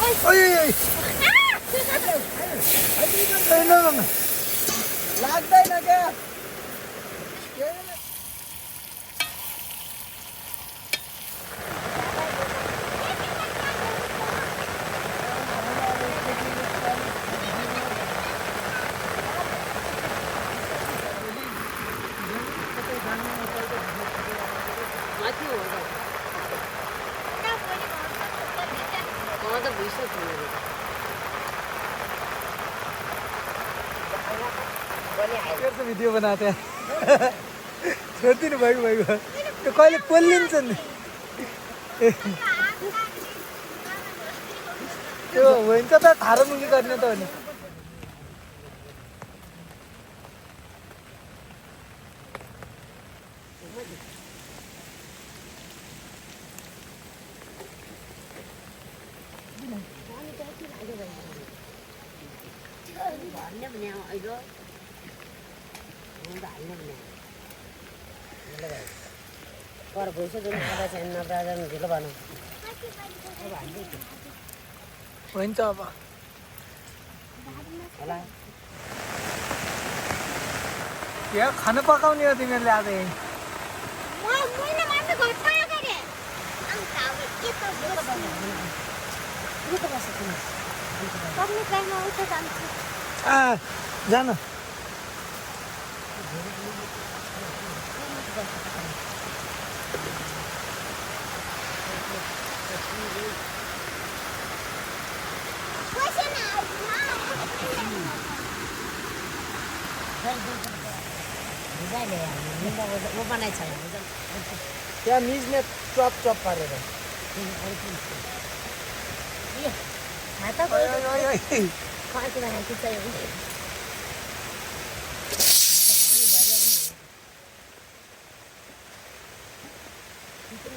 ओय ओय लागतंय ना क्या भिडियो बनाते हैं छोड़ती नहीं भाई भाई तो कहिले पोलिन्छ नि त्यो हुन्छ त थारो मुगी गर्ने त हो नि पर भैँसी जुन आधा चाहिँ नब्राजन ढिलो भनौँ हुन्छ अब होला यहाँ खाना पकाउने हो तिमीहरूले आज यहीँ जान वो बनाइ छैन त्यहाँ मिजले चप चप पारेर खाता खाएको राखेको चाहिँ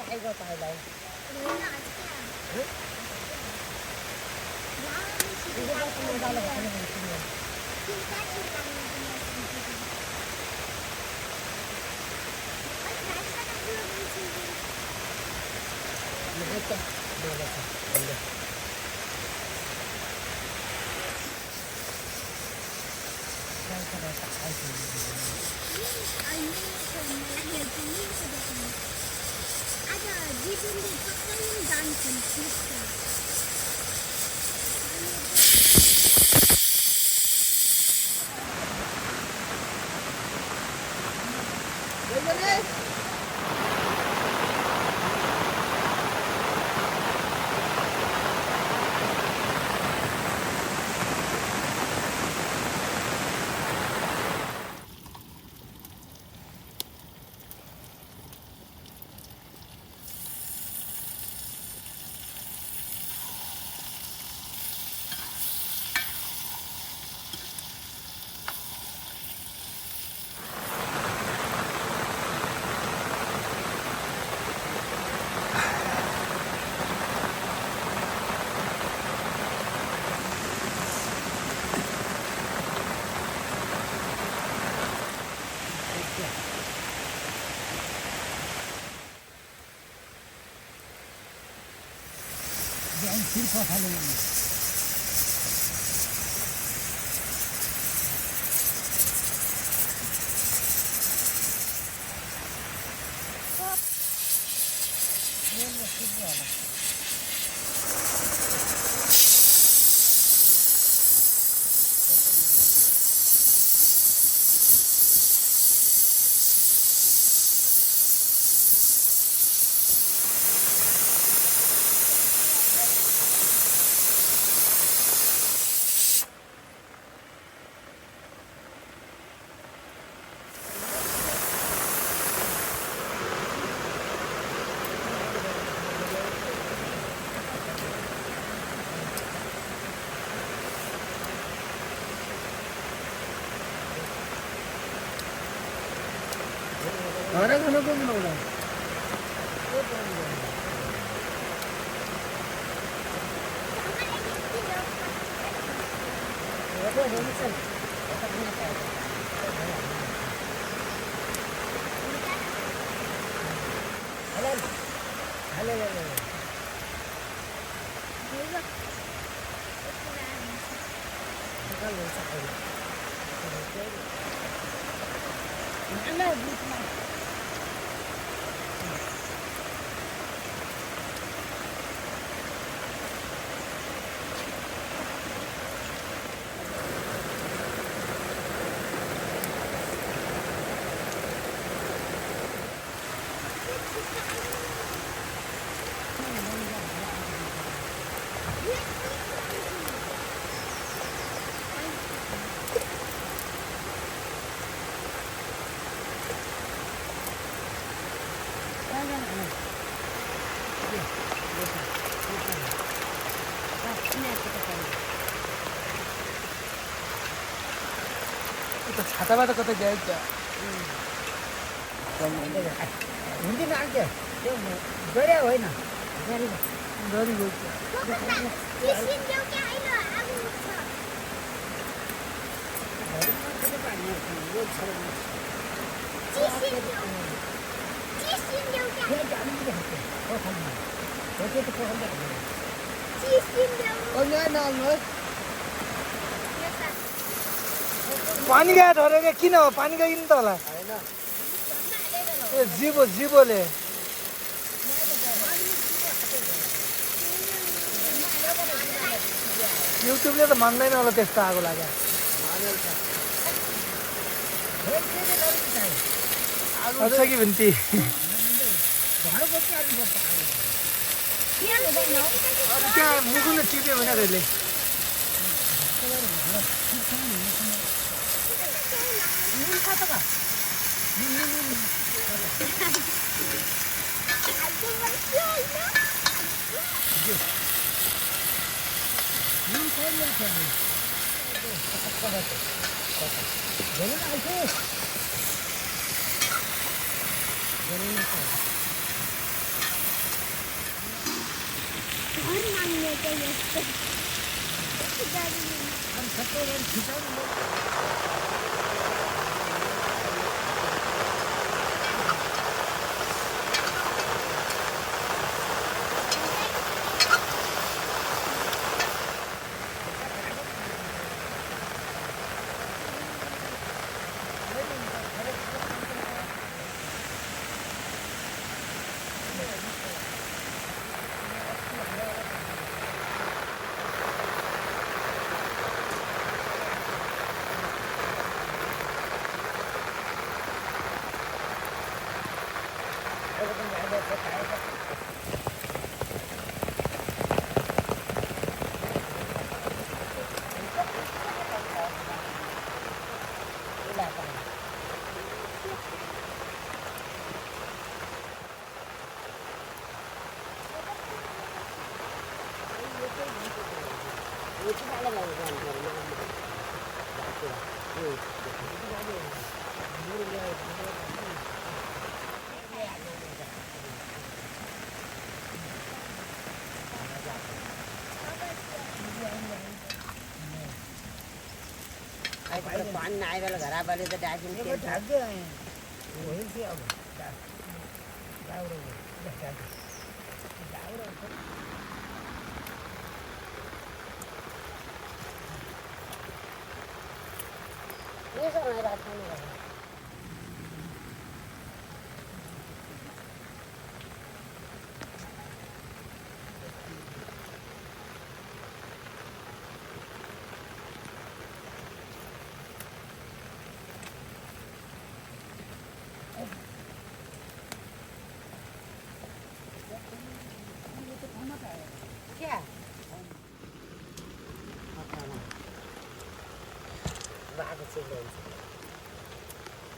लागेको तपाईँलाई खाना खाना को बनाउँदा हाताला घ्यायचं आहे. मला भूक नाही. इथं छाताबाट कतै द्यायचं हुँदैन आन्थ्यो त्यो गऱ्या होइन गरी गयो पानी गयो धरेको किन हो पानी गयो नि त होला ए जिबोले युट्युबले त मान्दैन होला त्यस्तो आगो लाग्यो आगो छ कि भिन्ती त्यहाँ मुखुले टिप्यो भने कहिले पानी नआए बेला घर आबाले त डाकिन्छ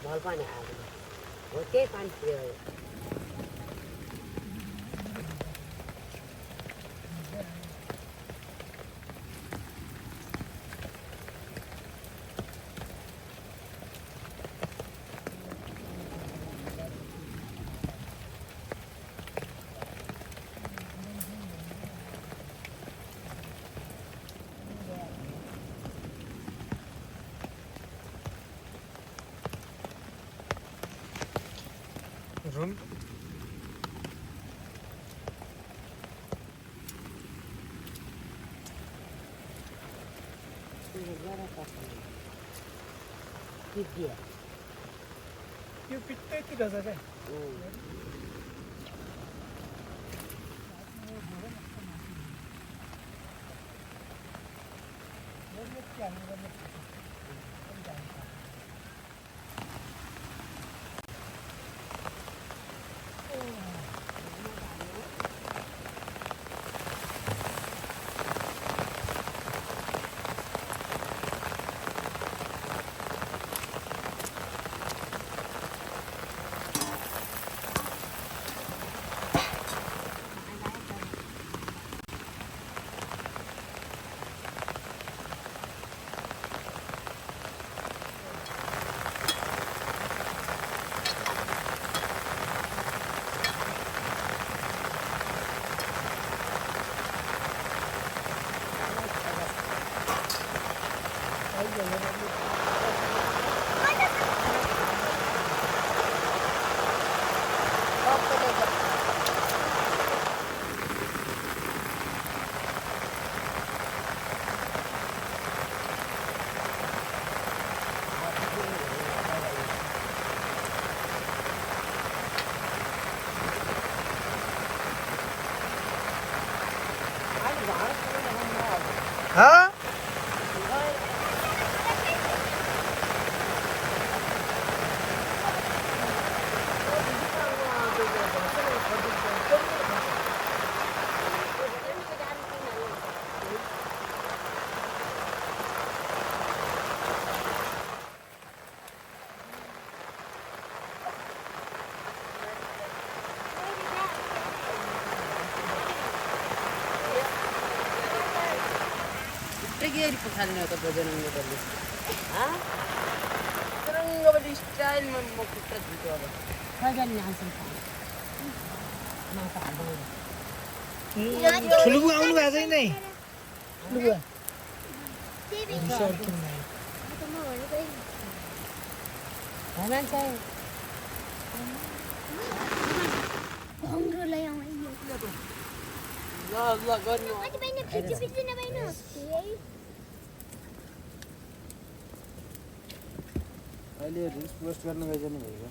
मल पनि आएको हो त्यही पानी पियो रुम किती आहे त्यो पित्तै तिर्छ क्या हा गेरी पखाल्ने होता बजरंग बली हा बजरंग बली स्टाईल मग कुठं दिसतो आता काय झालं नाही असं ठुलुबु आउनु भएको छैन है ठुलुबु भगवान चाहिँ ल गर्नु अहिले रिल्स पोस्ट गर्न गइजानु भएको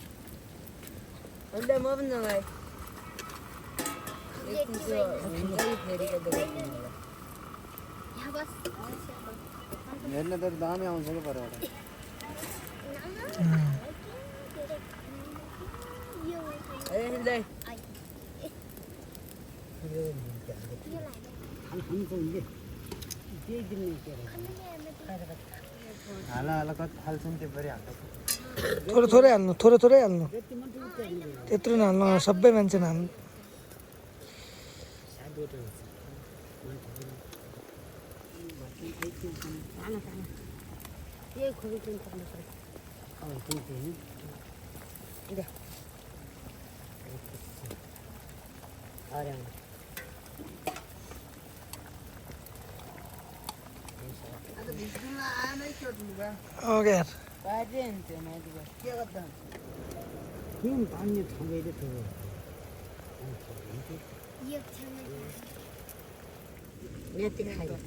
अन्त म पनि नगएँ हेर्न त दामी आउँछ क्या परबाट हाला हाला कति फाल्छन् त्यो परि हाल्छ थोरै थोरै हाल्नु थोरै थोरै हाल्नु त्यत्रो नहाल्नु सबै मान्छे नहाल्नु ओके यार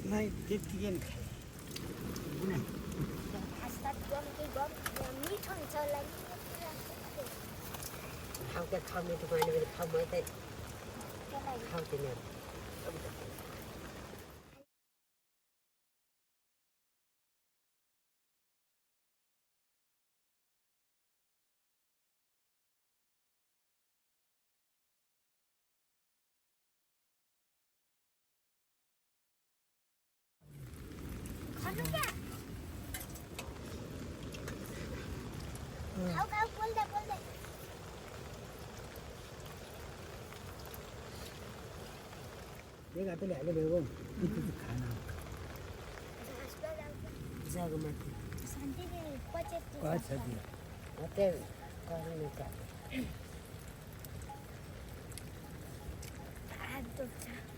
नाही त्यतिकै खाउका खाउमेटो पानी पनि खाउ म त खाउँदिनँ एक हातले हाल्यो भेगो खाना जागो माथि पाँच दियो मात्रै गर्नु त